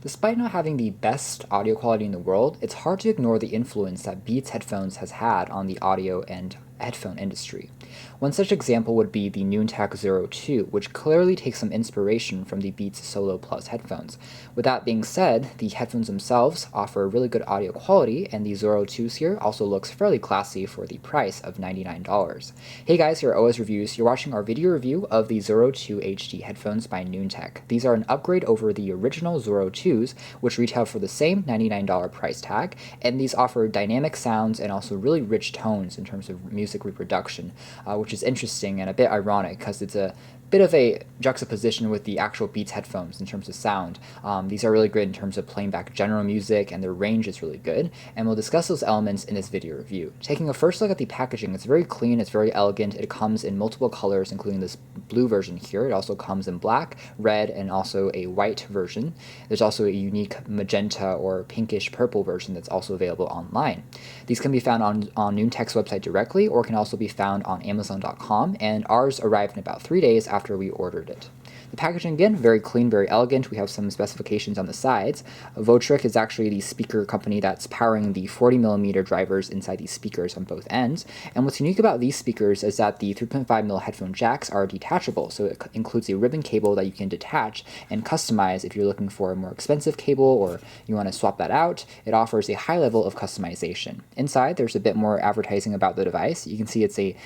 Despite not having the best audio quality in the world, it's hard to ignore the influence that Beats headphones has had on the audio and headphone industry. One such example would be the Noontec Zoro II, which clearly takes some inspiration from the Beats Solo Plus headphones. With that being said, the headphones themselves offer really good audio quality, and the Zoro 2s here also looks fairly classy for the price of $99. Hey guys, here are OS Reviews. You're watching our video review of the Zoro 2 HD headphones by Noontec. These are an upgrade over the original Zoro 2s, which retail for the same $99 price tag, and these offer dynamic sounds and also really rich tones in terms of music reproduction, which is interesting and a bit ironic because it's a bit of a juxtaposition with the actual Beats headphones in terms of sound. These are really good in terms of playing back general music, and their range is really good, and we'll discuss those elements in this video review. Taking a first look at the packaging, it's very clean, it's very elegant, it comes in multiple colors including this blue version here. It also comes in black, red, and also a white version. There's also a unique magenta or pinkish purple version that's also available online. These can be found on Noontec's website directly, or can also be found on Amazon.com, and ours arrived in about 3 days after we ordered it. The packaging, again, very clean, very elegant. We have some specifications on the sides. Votric is actually the speaker company that's powering the 40mm drivers inside these speakers on both ends. And what's unique about these speakers is that the 3.5mm headphone jacks are detachable, so it includes a ribbon cable that you can detach and customize if you're looking for a more expensive cable or you want to swap that out. It offers a high level of customization. Inside, there's a bit more advertising about the device. You can see it's a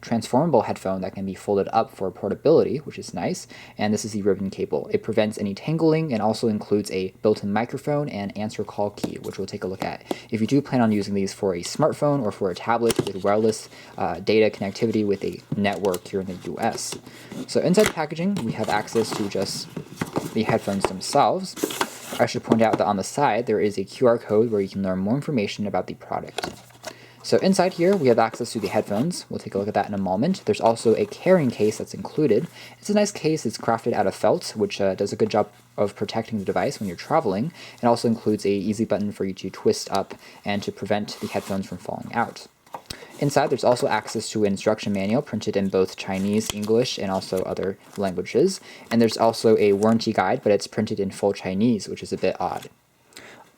transformable headphone that can be folded up for portability, which is nice. And this is the ribbon cable. It prevents any tangling and also includes a built-in microphone and answer call key, which we'll take a look at. If you do plan on using these for a smartphone or for a tablet with wireless data connectivity with a network here in the US. So inside the packaging, we have access to just the headphones themselves. I should point out that on the side, there is a QR code where you can learn more information about the product. So inside here, we have access to the headphones. We'll take a look at that in a moment. There's also a carrying case that's included. It's a nice case. It's crafted out of felt, which does a good job of protecting the device when you're traveling. It also includes a easy button for you to twist up and to prevent the headphones from falling out. Inside, there's also access to an instruction manual printed in both Chinese, English, and also other languages. And there's also a warranty guide, but it's printed in full Chinese, which is a bit odd.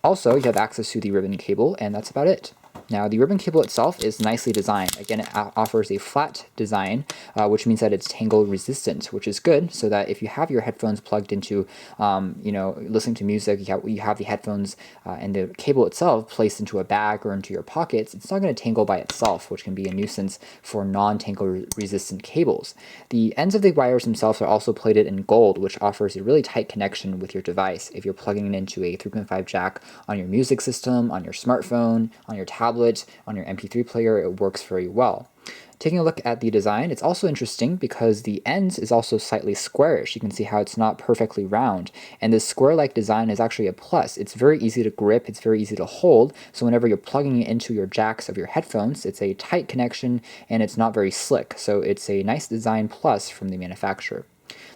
Also, you have access to the ribbon cable, and that's about it. Now, the ribbon cable itself is nicely designed. Again, it offers a flat design, which means that it's Tangle Resistant, which is good, so that if you have your headphones plugged into, listening to music, you have the headphones and the cable itself placed into a bag or into your pockets, it's not going to tangle by itself, which can be a nuisance for non-tangle resistant cables. The ends of the wires themselves are also plated in gold, which offers a really tight connection with your device. If you're plugging it into a 3.5 jack on your music system, on your smartphone, on your tablet, on your MP3 player, it works very well. Taking a look at the design, it's also interesting because the ends is also slightly squarish. You can see how it's not perfectly round, and this square-like design is actually a plus. It's very easy to grip, it's very easy to hold, so whenever you're plugging it into your jacks of your headphones, it's a tight connection and it's not very slick, so it's a nice design plus from the manufacturer.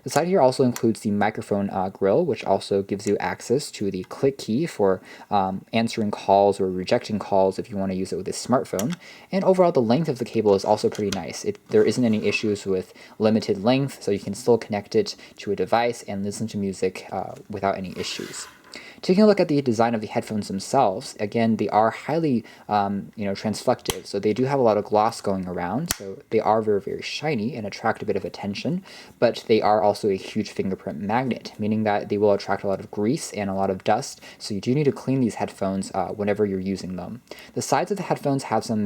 The side here also includes the microphone grill, which also gives you access to the click key for answering calls or rejecting calls if you want to use it with a smartphone. And overall, the length of the cable is also pretty nice. There isn't any issues with limited length, so you can still connect it to a device and listen to music without any issues. Taking a look at the design of the headphones themselves, again, they are highly, transflective, so they do have a lot of gloss going around, so they are very, very shiny and attract a bit of attention, but they are also a huge fingerprint magnet, meaning that they will attract a lot of grease and a lot of dust, so you do need to clean these headphones whenever you're using them. The sides of the headphones have some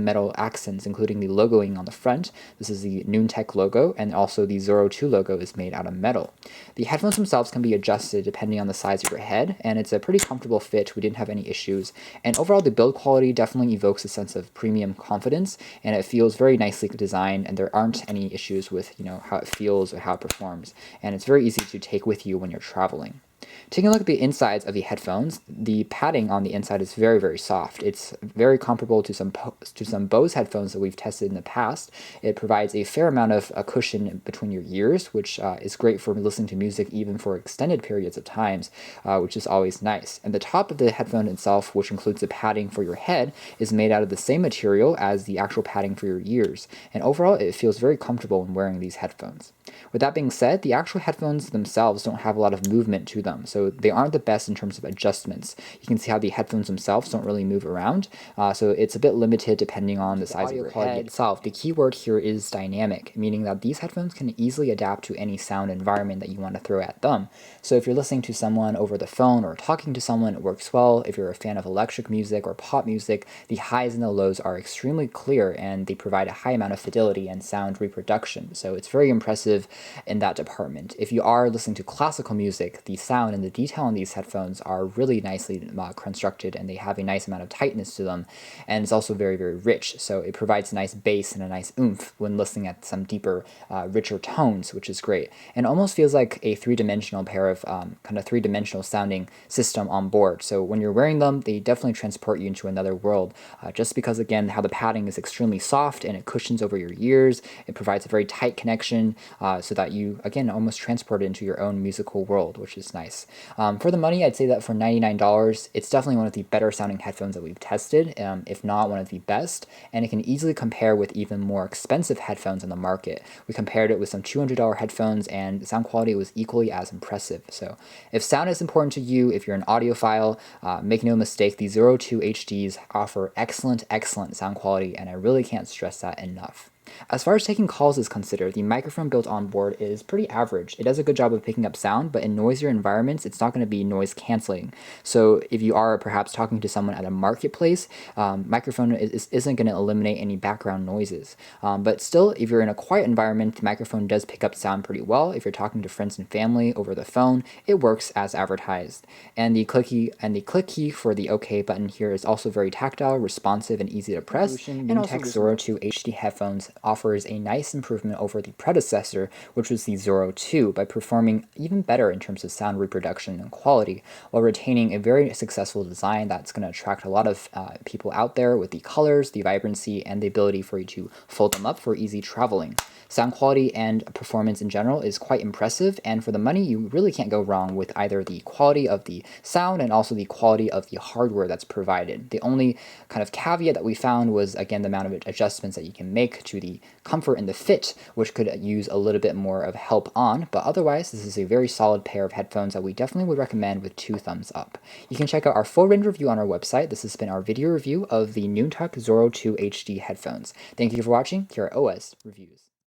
metal accents, including the logoing on the front. This is the Noontec logo, and also the Zoro 2 logo is made out of metal. The headphones themselves can be adjusted depending on the size of your head, and it's a pretty comfortable fit. We didn't have any issues, and overall the build quality definitely evokes a sense of premium confidence, and it feels very nicely designed, and there aren't any issues with how it feels or how it performs, and it's very easy to take with you when you're traveling. Taking a look at the insides of the headphones, the padding on the inside is very, very soft. It's very comparable to some Bose headphones that we've tested in the past. It provides a fair amount of a cushion between your ears, which is great for listening to music even for extended periods of times, which is always nice. And the top of the headphone itself, which includes the padding for your head, is made out of the same material as the actual padding for your ears. And overall, it feels very comfortable when wearing these headphones. With that being said, the actual headphones themselves don't have a lot of movement to them. thumb. So they aren't the best in terms of adjustments. You can see how the headphones themselves don't really move around, so it's a bit limited depending on the size of your head itself. The key word here is dynamic, meaning that these headphones can easily adapt to any sound environment that you want to throw at them. So if you're listening to someone over the phone or talking to someone, it works well. If you're a fan of electric music or pop music, the highs and the lows are extremely clear, and they provide a high amount of fidelity and sound reproduction. So it's very impressive in that department. If you are listening to classical music, the sound and the detail on these headphones are really nicely constructed, and they have a nice amount of tightness to them, and it's also very, very rich. So it provides a nice bass and a nice oomph when listening at some deeper, richer tones, which is great. And almost feels like a three-dimensional pair of kind of three-dimensional sounding system on board. So when you're wearing them, they definitely transport you into another world, just because, again, how the padding is extremely soft and it cushions over your ears. It provides a very tight connection, so that you, again, almost transport it into your own musical world, which is nice. For the money, I'd say that for $99, it's definitely one of the better sounding headphones that we've tested, if not one of the best, and it can easily compare with even more expensive headphones on the market. We compared it with some $200 headphones, and the sound quality was equally as impressive. So if sound is important to you, if you're an audiophile, make no mistake, the Zoro II HDs offer excellent, excellent sound quality, and I really can't stress that enough. As far as taking calls is considered, the microphone built on board is pretty average. It does a good job of picking up sound, but in noisier environments, it's not going to be noise canceling. So if you are perhaps talking to someone at a marketplace, microphone isn't going to eliminate any background noises. But still, if you're in a quiet environment, the microphone does pick up sound pretty well. If you're talking to friends and family over the phone, it works as advertised. And the click key for the OK button here is also very tactile, responsive, and easy to press. And Noontec Zoro II HD headphones offers a nice improvement over the predecessor, which was the Zoro II, by performing even better in terms of sound reproduction and quality, while retaining a very successful design that's going to attract a lot of people out there with the colors, the vibrancy, and the ability for you to fold them up for easy traveling. Sound quality and performance in general is quite impressive, and for the money, you really can't go wrong with either the quality of the sound and also the quality of the hardware that's provided. The only kind of caveat that we found was, again, the amount of adjustments that you can make to the comfort and the fit, which could use a little bit more of help on, but otherwise, this is a very solid pair of headphones that we definitely would recommend with 2 thumbs up. You can check out our full range review on our website. This has been our video review of the Noontec Zoro II HD headphones. Thank you for watching. Here are OS Reviews.